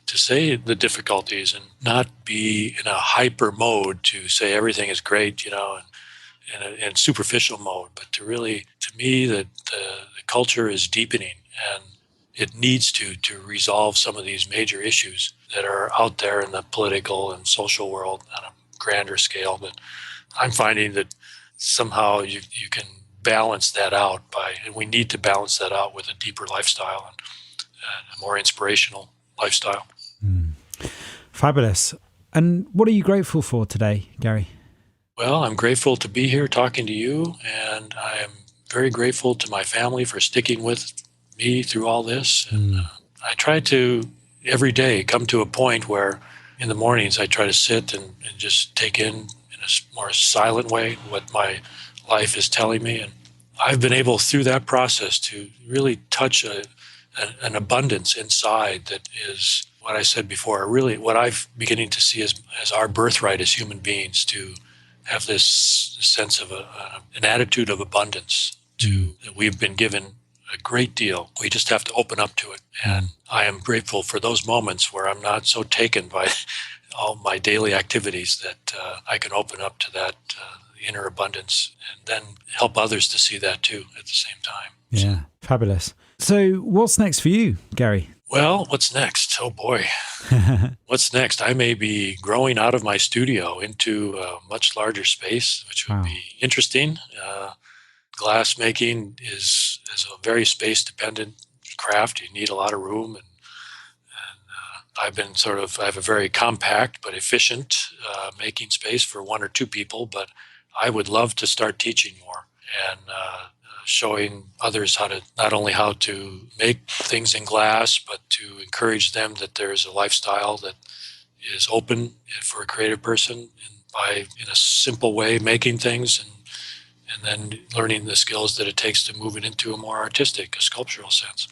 say the difficulties and not be in a hyper mode to say everything is great, and in superficial mode, but to really, to me, that the culture is deepening, and it needs to resolve some of these major issues that are out there in the political and social world on a grander scale. But I'm finding that somehow you can balance that out and we need to balance that out with a deeper lifestyle and a more inspirational lifestyle. Fabulous. And what are you grateful for today, Gary? Well, I'm grateful to be here talking to you, and I am very grateful to my family for sticking with me through all this. And I try to, every day, come to a point where in the mornings I try to sit and just take in a more silent way what my life is telling me. And I've been able, through that process, to really touch an abundance inside that is what I said before, really what I'm beginning to see as our birthright as human beings, to have this sense of an attitude of abundance, that we've been given a great deal. We just have to open up to it. And I am grateful for those moments where I'm not so taken by all my daily activities that I can open up to that inner abundance, and then help others to see that too at the same time. Yeah, fabulous. So what's next for you, Gary? Well, what's next? Oh boy. What's next? I may be growing out of my studio into a much larger space, which would be interesting. Glass making is a very space-dependent craft. You need a lot of room, and I have a very compact but efficient making space for one or two people, but I would love to start teaching more and showing others not only how to make things in glass, but to encourage them that there is a lifestyle that is open for a creative person, and by, in a simple way, making things and then learning the skills that it takes to move it into a more artistic, a sculptural sense.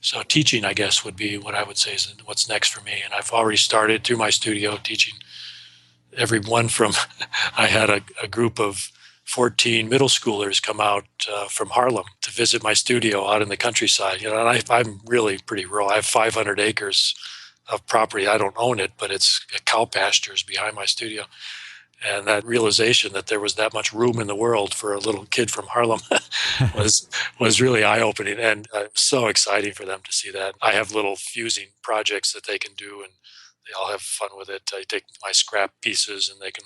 So teaching, I guess, would be what I would say is what's next for me. And I've already started through my studio teaching everyone from, I had a group of 14 middle schoolers come out from Harlem to visit my studio out in the countryside. And I'm really pretty rural. I have 500 acres of property. I don't own it, but it's cow pastures behind my studio. And that realization that there was that much room in the world for a little kid from Harlem was really eye-opening, and so exciting for them to see that. I have little fusing projects that they can do, and they all have fun with it. I take my scrap pieces and they can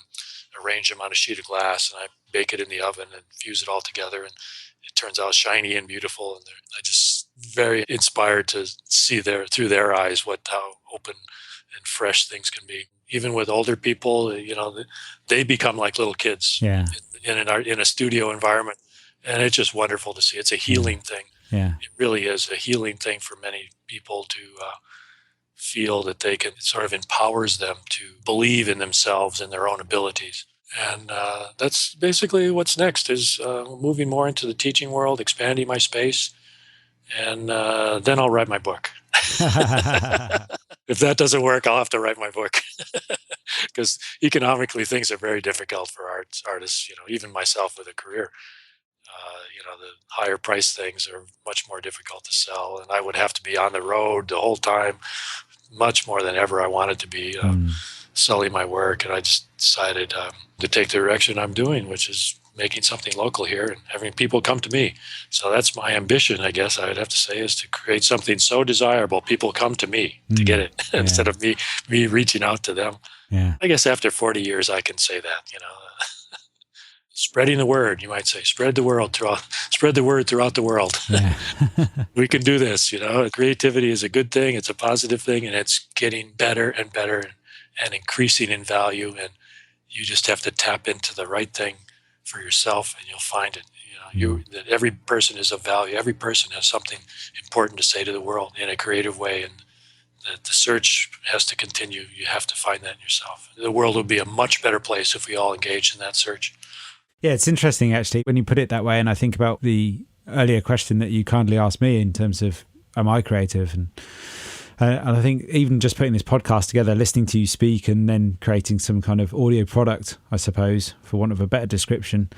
arrange them on a sheet of glass, and I bake it in the oven and fuse it all together, and it turns out shiny and beautiful. And I just very inspired to see through their eyes how open and fresh things can be. Even with older people, they become like little kids in a studio environment, and it's just wonderful to see. It's a healing thing. Yeah, it really is a healing thing for many people to feel that they can. It sort of empowers them to believe in themselves and their own abilities. And that's basically what's next, is moving more into the teaching world, expanding my space, and then I'll write my book. If that doesn't work, I'll have to write my book, because economically things are very difficult for artists. Even myself with a career, the higher price things are much more difficult to sell, and I would have to be on the road the whole time, much more than ever I wanted to be selling my work. And I just decided to take the direction I'm doing, which is making something local here and having people come to me. So that's my ambition, I guess I would have to say, is to create something so desirable people come to me to get it instead of me reaching out to them. Yeah. I guess after 40 years I can say that, spreading the word, you might say, spread the word throughout the world. Yeah. We can do this. Creativity is a good thing. It's a positive thing, and it's getting better and better and increasing in value. And you just have to tap into the right thing for yourself, and you'll find it. That every person is of value. Every person has something important to say to the world in a creative way, and the search has to continue. You have to find that in yourself. The world would be a much better place if we all engaged in that search. Yeah, it's interesting actually when you put it that way, and I think about the earlier question that you kindly asked me in terms of, am I creative? And And I think even just putting this podcast together, listening to you speak and then creating some kind of audio product, I suppose, for want of a better description,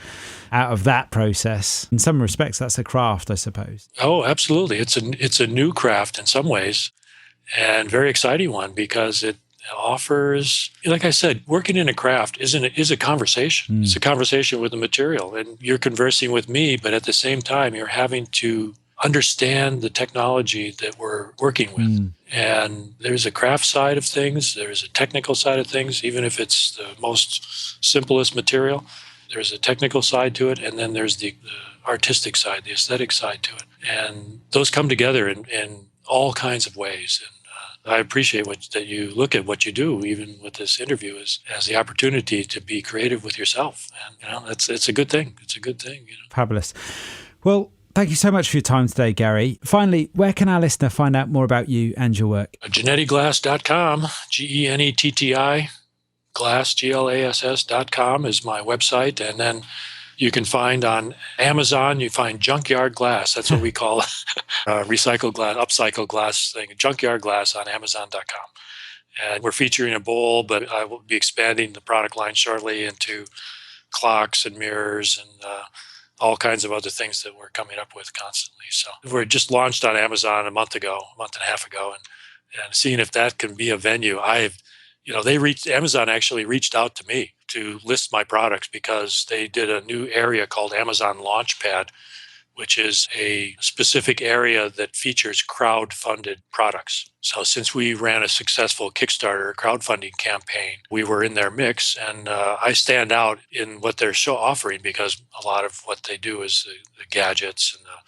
out of that process, in some respects, that's a craft, I suppose. Oh, absolutely. It's a new craft in some ways, and very exciting one, because it offers, like I said, working in a craft is a conversation. It's a conversation with the material, and you're conversing with me, but at the same time, you're having to understand the technology that we're working with. And there's a craft side of things, there's a technical side of things, even if it's the most simplest material, there's a technical side to it, and then there's the artistic side, the aesthetic side to it. And those come together in all kinds of ways. And I appreciate that you look at what you do, even with this interview, as the opportunity to be creative with yourself. And it's a good thing. It's a good thing. Fabulous. Well, thank you so much for your time today, Gary. Finally, where can our listener find out more about you and your work? GenettiGlass.com, Genetti, glass, glass.com is my website. And then you can find on Amazon, you find junkyard glass. That's what we call recycled glass, upcycled glass thing, junkyard glass on Amazon.com. And we're featuring a bowl, but I will be expanding the product line shortly into clocks and mirrors and all kinds of other things that we're coming up with constantly. So we're just launched on Amazon a month and a half ago, and seeing if that can be a venue. Amazon actually reached out to me to list my products because they did a new area called Amazon Launchpad, which is a specific area that features crowd-funded products. So since we ran a successful Kickstarter crowdfunding campaign, we were in their mix, and I stand out in what they're offering because a lot of what they do is the gadgets and the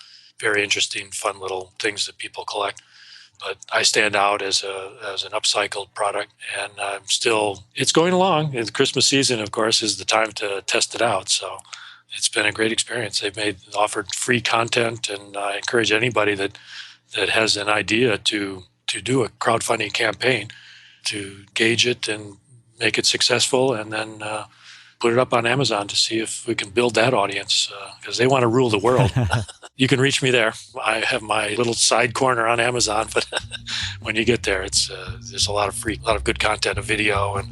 very interesting, fun little things that people collect. But I stand out as an upcycled product, and it's going along. And the Christmas season, of course, is the time to test it out. So it's been a great experience. They've offered free content, and I encourage anybody that has an idea to do a crowdfunding campaign to gauge it and make it successful, and then put it up on Amazon to see if we can build that audience, because they want to rule the world. You can reach me there. I have my little side corner on Amazon, but when you get there, there's a lot of good content, a video and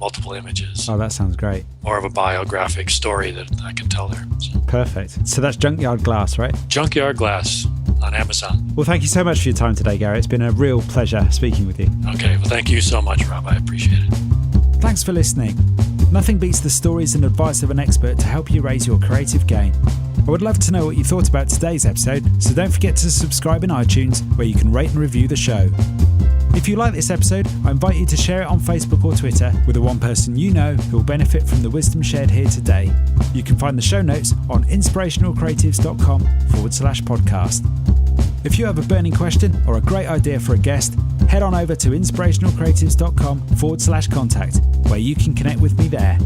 multiple images. Oh, that sounds great. More of a biographic story that I can tell there. So. Perfect. So that's Junkyard Glass, right? Junkyard Glass on Amazon. Well, thank you so much for your time today, Gary. It's been a real pleasure speaking with you. Okay. Well, thank you so much, Rob. I appreciate it. Thanks for listening. Nothing beats the stories and advice of an expert to help you raise your creative game. I would love to know what you thought about today's episode, so don't forget to subscribe in iTunes, where you can rate and review the show. If you like this episode, I invite you to share it on Facebook or Twitter with the one person you know who will benefit from the wisdom shared here today. You can find the show notes on inspirationalcreatives.com/podcast. If you have a burning question or a great idea for a guest, head on over to inspirationalcreatives.com/contact, where you can connect with me there.